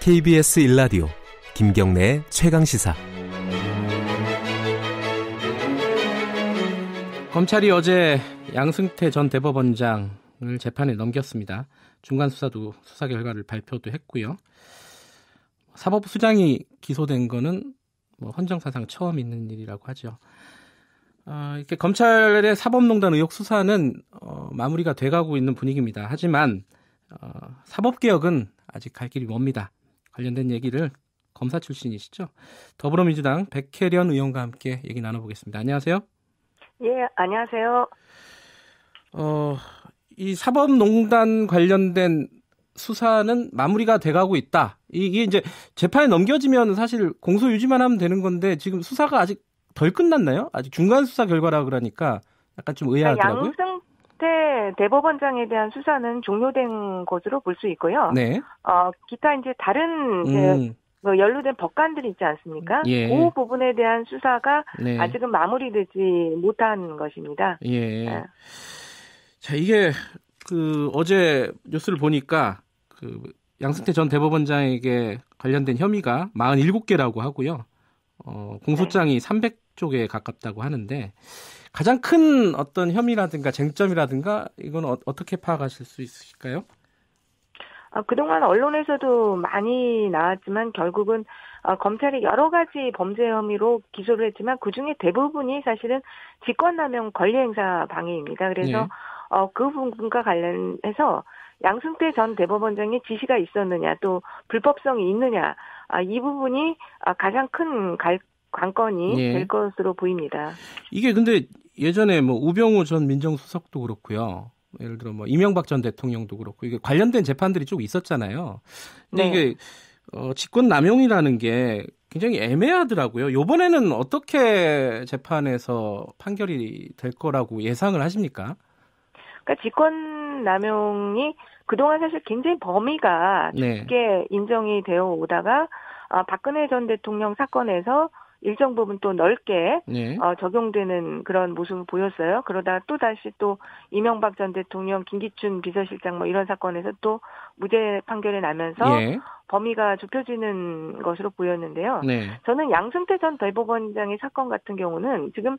KBS 1라디오 김경래의 최강시사. 검찰이 어제 양승태 전 대법원장을 재판에 넘겼습니다. 중간수사도 수사 결과를 발표도 했고요. 사법부 수장이 기소된 거는 헌정사상 처음 있는 일이라고 하죠. 이렇게 검찰의 사법농단 의혹 수사는 마무리가 돼가고 있는 분위기입니다. 하지만 사법개혁은 아직 갈 길이 멉니다. 관련된 얘기를 검사 출신이시죠? 더불어민주당 백혜련 의원과 함께 얘기 나눠보겠습니다. 안녕하세요. 예, 안녕하세요. 이 사법농단 관련된 수사는 마무리가 돼가고 있다. 이게 이제 재판에 넘겨지면 사실 공소 유지만 하면 되는 건데 지금 수사가 아직 덜 끝났나요? 아직 중간 수사 결과라 그러니까 약간 좀 의아하더라고요. 양승태 대법원장에 대한 수사는 종료된 것으로 볼 수 있고요. 네. 기타 이제 다른 이제 연루된 법관들이 있지 않습니까? 예. 그 부분에 대한 수사가 네. 아직은 마무리되지 못한 것입니다. 예. 네. 자, 이게 어제 뉴스를 보니까 양승태 전 대법원장에게 관련된 혐의가 47개라고 하고요. 공소장이 300쪽에 가깝다고 하는데 가장 큰 어떤 혐의라든가 쟁점이라든가 이건 어떻게 파악하실 수 있으실까요? 그동안 언론에서도 많이 나왔지만 결국은 검찰이 여러 가지 범죄 혐의로 기소를 했지만 그중에 대부분이 사실은 직권남용 권리행사 방해입니다. 그래서 네. 그 부분과 관련해서 양승태 전 대법원장의 지시가 있었느냐 또 불법성이 있느냐 이 부분이 가장 큰 관건이 네. 될 것으로 보입니다. 이게 근데 예전에 우병우 전 민정수석도 그렇고요. 예를 들어 이명박 전 대통령도 그렇고 이게 관련된 재판들이 쭉 있었잖아요. 근데 네. 이게 직권남용이라는 게 굉장히 애매하더라고요. 이번에는 어떻게 재판에서 판결이 될 거라고 예상을 하십니까? 그러니까 직권남용이 그동안 사실 굉장히 범위가 좁게 인정이 되어 오다가 박근혜 전 대통령 사건에서 일정 부분 또 넓게 적용되는 그런 모습을 보였어요. 그러다가 또 다시 또 이명박 전 대통령, 김기춘 비서실장 이런 사건에서 또 무죄 판결이 나면서 범위가 좁혀지는 것으로 보였는데요. 저는 양승태 전 대법원장의 사건 같은 경우는 지금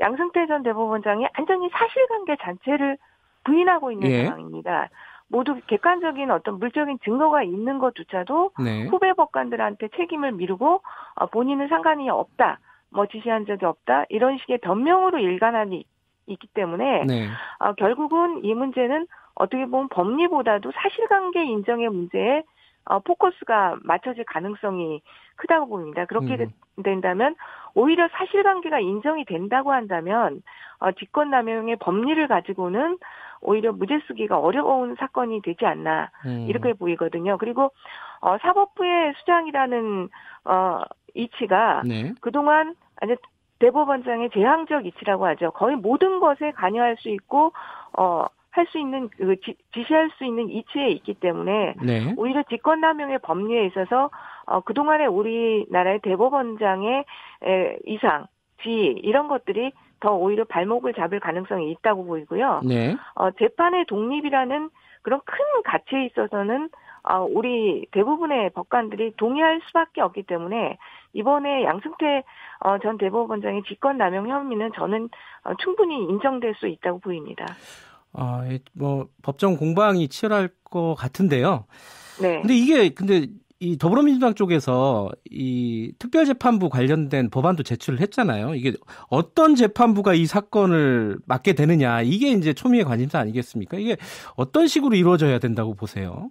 양승태 전 대법원장이 완전히 사실관계 자체를 부인하고 있는 상황입니다. 모두 객관적인 어떤 물적인 증거가 있는 것조차도 후배 법관들한테 책임을 미루고 본인은 상관이 없다, 지시한 적이 없다 이런 식의 변명으로 일관하니 있기 때문에 결국은 이 문제는 어떻게 보면 법리보다도 사실관계 인정의 문제에 포커스가 맞춰질 가능성이 크다고 봅니다. 그렇게 된다면 오히려 사실관계가 인정이 된다고 한다면 직권남용의 법리를 가지고는 오히려 무죄 쓰기가 어려운 사건이 되지 않나 이렇게 보이거든요. 그리고 사법부의 수장이라는 이치가 그동안 대법원장의 제왕적 이치라고 하죠. 거의 모든 것에 관여할 수 있고 할 수 있는 지시할 수 있는 이치에 있기 때문에 오히려 직권남용의 법리에 있어서 그동안의 우리나라의 대법원장의 이상, 지위 이런 것들이 더 오히려 발목을 잡을 가능성이 있다고 보이고요. 재판의 독립이라는 그런 큰 가치에 있어서는 우리 대부분의 법관들이 동의할 수밖에 없기 때문에 이번에 양승태 전 대법원장의 직권남용 혐의는 저는 충분히 인정될 수 있다고 보입니다. 법정 공방이 치열할 것 같은데요. 근데 이 더불어민주당 쪽에서 이 특별재판부 관련된 법안도 제출을 했잖아요. 이게 어떤 재판부가 이 사건을 맡게 되느냐, 이게 이제 초미의 관심사 아니겠습니까? 이게 어떤 식으로 이루어져야 된다고 보세요?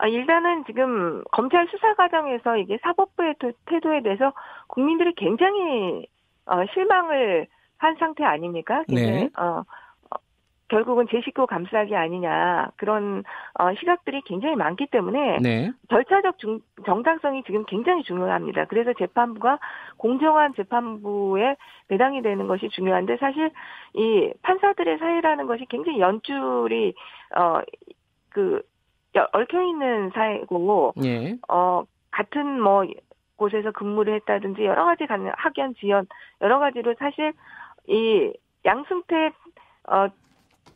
일단은 지금 검찰 수사 과정에서 이게 사법부의 태도에 대해서 국민들이 굉장히 실망을 한 상태 아닙니까? 굉장히 결국은 제 식구 감싸기 아니냐 그런 시각들이 굉장히 많기 때문에 절차적 정당성이 지금 굉장히 중요합니다. 그래서 재판부가 공정한 재판부에 배당이 되는 것이 중요한데 사실 이 판사들의 사회라는 것이 굉장히 연줄이 얽혀 있는 사회고 같은 곳에서 근무를 했다든지 여러 가지 학연 지연 여러 가지로 사실 이 양승태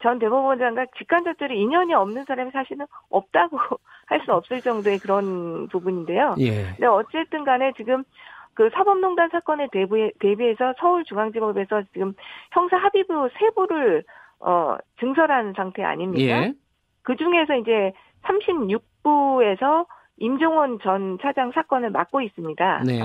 전 대법원장과 직간접적으로 인연이 없는 사람이 사실은 없다고 할 수 없을 정도의 그런 부분인데요. 예. 근데 어쨌든 간에 지금 그 사법농단 사건에 대비해서 서울중앙지법에서 지금 형사 합의부 3부를 증설한 상태 아닙니까? 예. 그 중에서 이제 36부에서 임종원 전 차장 사건을 맡고 있습니다. 네.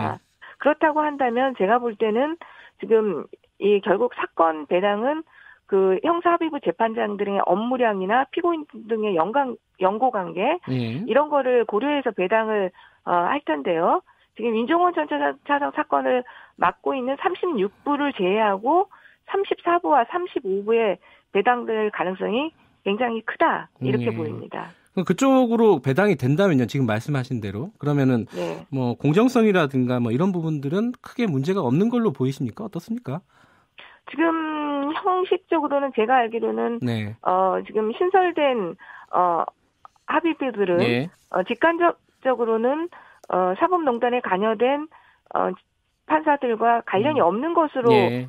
그렇다고 한다면 제가 볼 때는 지금 이 결국 사건 배당은 그 형사합의부 재판장들의 업무량이나 피고인 등의 연고 관계 이런 거를 고려해서 배당을 할 텐데요. 지금 임종원 전 차장 사건을 맡고 있는 36부를 제외하고 34부와 35부의 배당될 가능성이 굉장히 크다 이렇게 보입니다. 그쪽으로 배당이 된다면요, 지금 말씀하신 대로 그러면은 네. 뭐 공정성이라든가 뭐 이런 부분들은 크게 문제가 없는 걸로 보이십니까? 어떻습니까? 지금 형식적으로는 제가 알기로는 네. 지금 신설된 합의부들은 네. 직간접적으로는 사법농단에 관여된 판사들과 관련이 없는 것으로 예.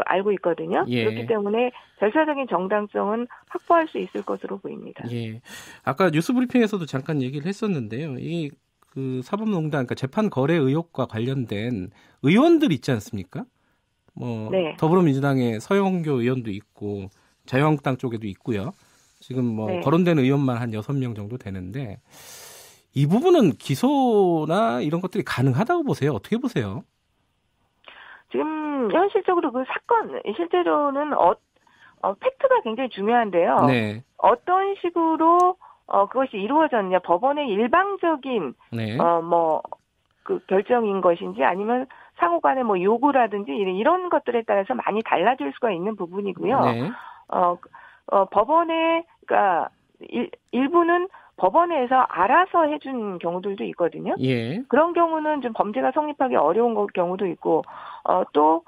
알고 있거든요. 예. 그렇기 때문에 절차적인 정당성은 확보할 수 있을 것으로 보입니다. 예. 아까 뉴스 브리핑에서도 잠깐 얘기를 했었는데요. 이 그 사법농단, 그러니까 재판 거래 의혹과 관련된 의원들 있지 않습니까? 뭐 네. 더불어민주당의 서영교 의원도 있고 자유한국당 쪽에도 있고요. 지금 뭐 네. 거론된 의원만 한 6명 정도 되는데 이 부분은 기소나 이런 것들이 가능하다고 보세요? 어떻게 보세요? 지금 현실적으로 그 사건 실제로는 팩트가 굉장히 중요한데요. 네. 어떤 식으로 그것이 이루어졌냐, 법원의 일방적인 네. 그 결정인 것인지 아니면 상호간의 뭐 요구라든지 이런 것들에 따라서 많이 달라질 수가 있는 부분이고요. 네. 법원의 그러니까 일부는 법원에서 알아서 해준 경우들도 있거든요. 예. 그런 경우는 좀 범죄가 성립하기 어려운 경우도 있고 또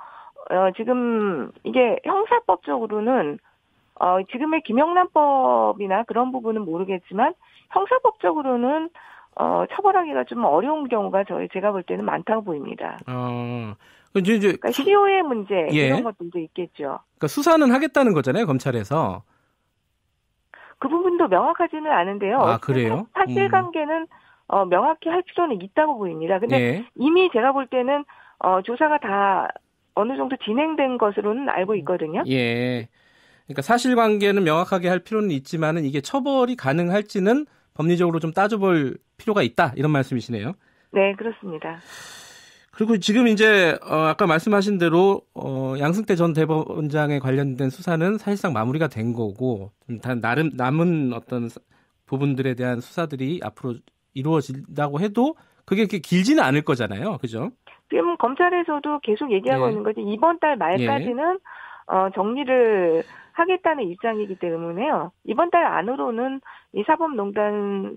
지금 이게 형사법적으로는 지금의 김영란법이나 그런 부분은 모르겠지만 형사법적으로는 처벌하기가 좀 어려운 경우가 제가 볼 때는 많다고 보입니다. 그러니까 시효의 문제 예. 이런 것들도 있겠죠. 그러니까 수사는 하겠다는 거잖아요, 검찰에서. 그 부분도 명확하지는 않은데요. 아, 그래요? 사실관계는 명확히 할 필요는 있다고 보입니다. 근데 예. 이미 제가 볼 때는 조사가 다 어느 정도 진행된 것으로는 알고 있거든요. 예. 그러니까 사실관계는 명확하게 할 필요는 있지만은 이게 처벌이 가능할지는 법리적으로 좀 따져볼 필요가 있다 이런 말씀이시네요. 네, 그렇습니다. 그리고 지금 이제 아까 말씀하신 대로 양승태 전 대법원장에 관련된 수사는 사실상 마무리가 된 거고 나름 남은 어떤 부분들에 대한 수사들이 앞으로 이루어진다고 해도 그게 그렇게 길지는 않을 거잖아요, 그죠? 지금 검찰에서도 계속 얘기하고 있는 거지 이번 달 말까지는 정리를 하겠다는 입장이기 때문에요. 이번 달 안으로는 이 사법농단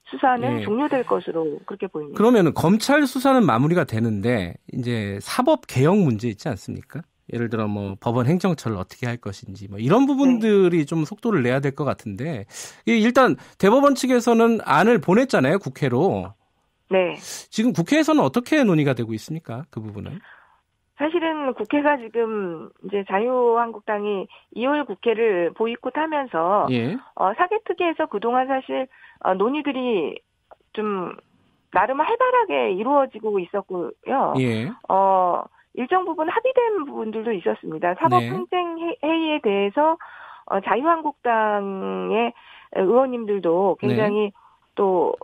수사는 종료될 것으로 그렇게 보입니다. 그러면 검찰 수사는 마무리가 되는데 이제 사법 개혁 문제 있지 않습니까? 예를 들어 뭐 법원 행정처를 어떻게 할 것인지 뭐 이런 부분들이 좀 속도를 내야 될 것 같은데 일단 대법원 측에서는 안을 보냈잖아요, 국회로. 네. 지금 국회에서는 어떻게 논의가 되고 있습니까? 그 부분은? 사실은 국회가 지금 이제 자유한국당이 2월 국회를 보이콧하면서 사개특위에서 그동안 사실 논의들이 좀 나름 활발하게 이루어지고 있었고요. 일정 부분 합의된 부분들도 있었습니다. 사법행정회의에 대해서 자유한국당의 의원님들도 굉장히 또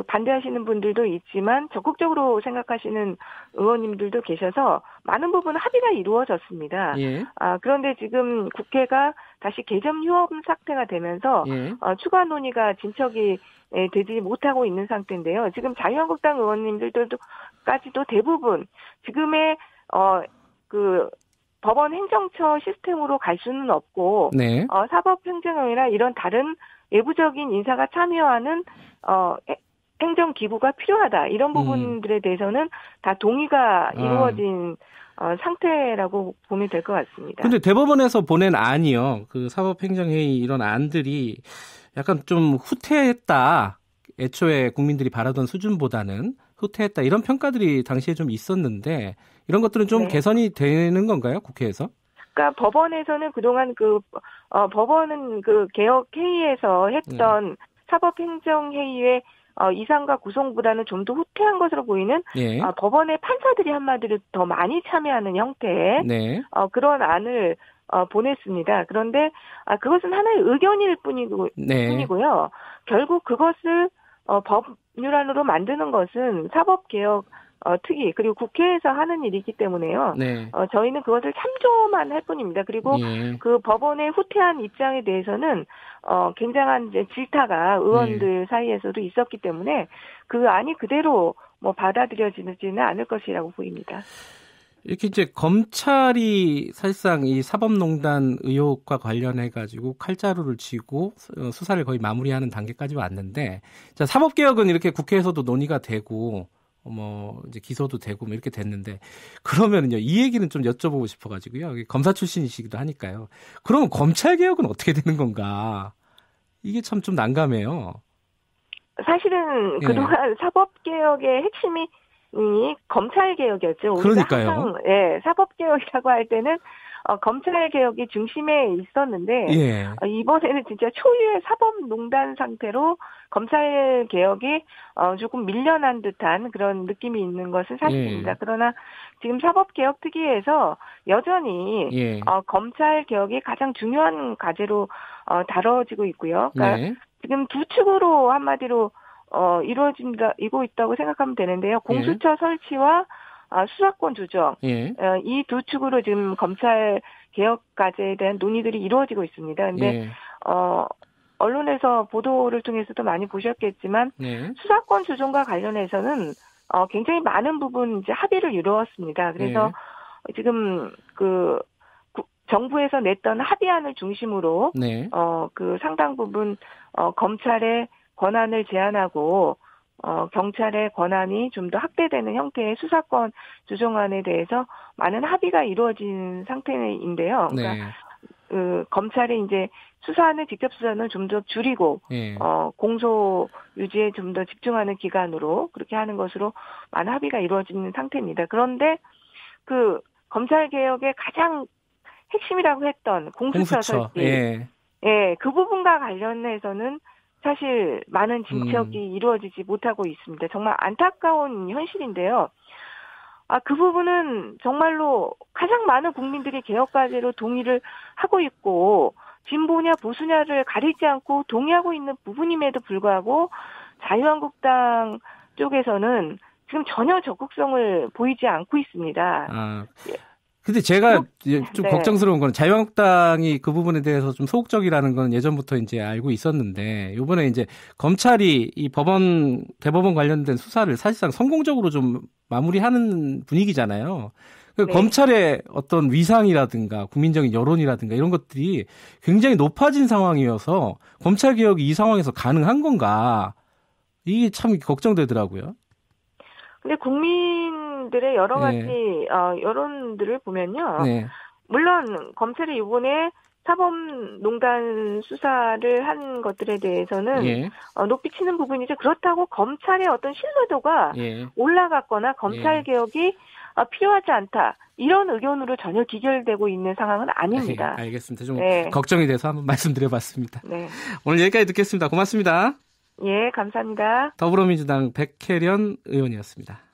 반대하시는 분들도 있지만 적극적으로 생각하시는 의원님들도 계셔서 많은 부분 합의가 이루어졌습니다. 그런데 지금 국회가 다시 개점 휴업 상태가 되면서 추가 논의가 진척이 되지 못하고 있는 상태인데요. 지금 자유한국당 의원님들까지도 대부분 지금의 그 법원 행정처 시스템으로 갈 수는 없고 사법행정위나 이런 다른 외부적인 인사가 참여하는 행정 기구가 필요하다. 이런 부분들에 대해서는 다 동의가 이루어진 상태라고 보면 될 것 같습니다. 근데 대법원에서 보낸 안이요. 그 사법행정회의 이런 안들이 약간 좀 후퇴했다. 애초에 국민들이 바라던 수준보다는 후퇴했다. 이런 평가들이 당시에 좀 있었는데 이런 것들은 좀 개선이 되는 건가요? 국회에서? 그러니까 법원에서는 그동안 법원은 그 개혁 회의에서 했던 사법행정회의의 이상과 구성보다는 좀 더 후퇴한 것으로 보이는 예. 법원의 판사들이 한마디로 더 많이 참여하는 형태의 네. 그런 안을 보냈습니다. 그런데 그것은 하나의 의견일 뿐이고요. 결국 그것을 법률안으로 만드는 것은 사법개혁 특위 그리고 국회에서 하는 일이기 때문에요. 네. 저희는 그것을 참조만 할 뿐입니다. 그리고 예. 그 법원의 후퇴한 입장에 대해서는 굉장한 이제 질타가 의원들 사이에서도 있었기 때문에 그 안이 그대로 받아들여지지는 않을 것이라고 보입니다. 이렇게 이제 검찰이 사실상 이 사법농단 의혹과 관련해 가지고 칼자루를 쥐고 수사를 거의 마무리하는 단계까지 왔는데, 자, 사법개혁은 이렇게 국회에서도 논의가 되고 이제 기소도 되고 이렇게 됐는데, 그러면은요, 이 얘기는 좀 여쭤보고 싶어가지고요. 검사 출신이시기도 하니까요. 그러면 검찰개혁은 어떻게 되는 건가? 이게 참 좀 난감해요. 사실은 그동안 사법개혁의 핵심이 검찰개혁이었죠. 그러니까요. 항상, 사법개혁이라고 할 때는 검찰개혁이 중심에 있었는데 예. 이번에는 진짜 초유의 사법농단 상태로 검찰개혁이 조금 밀려난 듯한 그런 느낌이 있는 것은 사실입니다. 예. 그러나 지금 사법개혁 특위에서 여전히 검찰개혁이 가장 중요한 과제로 다뤄지고 있고요. 그러니까 네. 지금 두 축으로 한마디로 이루어지고 있다고 생각하면 되는데요. 공수처 설치와 수사권 조정, 이 두 축으로 지금 검찰 개혁 과제에 대한 논의들이 이루어지고 있습니다. 그런데 언론에서 보도를 통해서도 많이 보셨겠지만 수사권 조정과 관련해서는 굉장히 많은 부분 이제 합의를 이루었습니다. 그래서 지금 정부에서 냈던 합의안을 중심으로 그 상당 부분 검찰의 권한을 제한하고 경찰의 권한이 좀 더 확대되는 형태의 수사권 조정안에 대해서 많은 합의가 이루어진 상태인데요. 그러니까 검찰이 이제 수사하는 직접 수사는 좀 더 줄이고 공소 유지에 좀 더 집중하는 기간으로 그렇게 하는 것으로 많은 합의가 이루어지는 상태입니다. 그런데 그 검찰 개혁의 가장 핵심이라고 했던 공수처 설치, 그 부분과 관련해서는 사실 많은 진척이 이루어지지 못하고 있습니다. 정말 안타까운 현실인데요. 그 부분은 정말로 가장 많은 국민들이 개혁 과제로 동의를 하고 있고 진보냐 보수냐를 가리지 않고 동의하고 있는 부분임에도 불구하고 자유한국당 쪽에서는 지금 전혀 적극성을 보이지 않고 있습니다. 근데 제가 좀 걱정스러운 건 자유한국당이 그 부분에 대해서 좀 소극적이라는 건 예전부터 이제 알고 있었는데 이번에 이제 검찰이 이 대법원 관련된 수사를 사실상 성공적으로 좀 마무리하는 분위기잖아요. 검찰의 어떤 위상이라든가 국민적인 여론이라든가 이런 것들이 굉장히 높아진 상황이어서 검찰 개혁이 이 상황에서 가능한 건가? 이게 참 걱정되더라고요. 근데 국민들의 여러 가지 여론들을 보면요. 물론 검찰이 이번에 사법농단 수사를 한 것들에 대해서는 높이 치는 부분이죠. 그렇다고 검찰의 어떤 신뢰도가 올라갔거나 검찰 개혁이 필요하지 않다. 이런 의견으로 전혀 기결되고 있는 상황은 아닙니다. 알겠습니다. 좀 걱정이 돼서 한번 말씀드려봤습니다. 오늘 여기까지 듣겠습니다. 고맙습니다. 감사합니다. 더불어민주당 백혜련 의원이었습니다.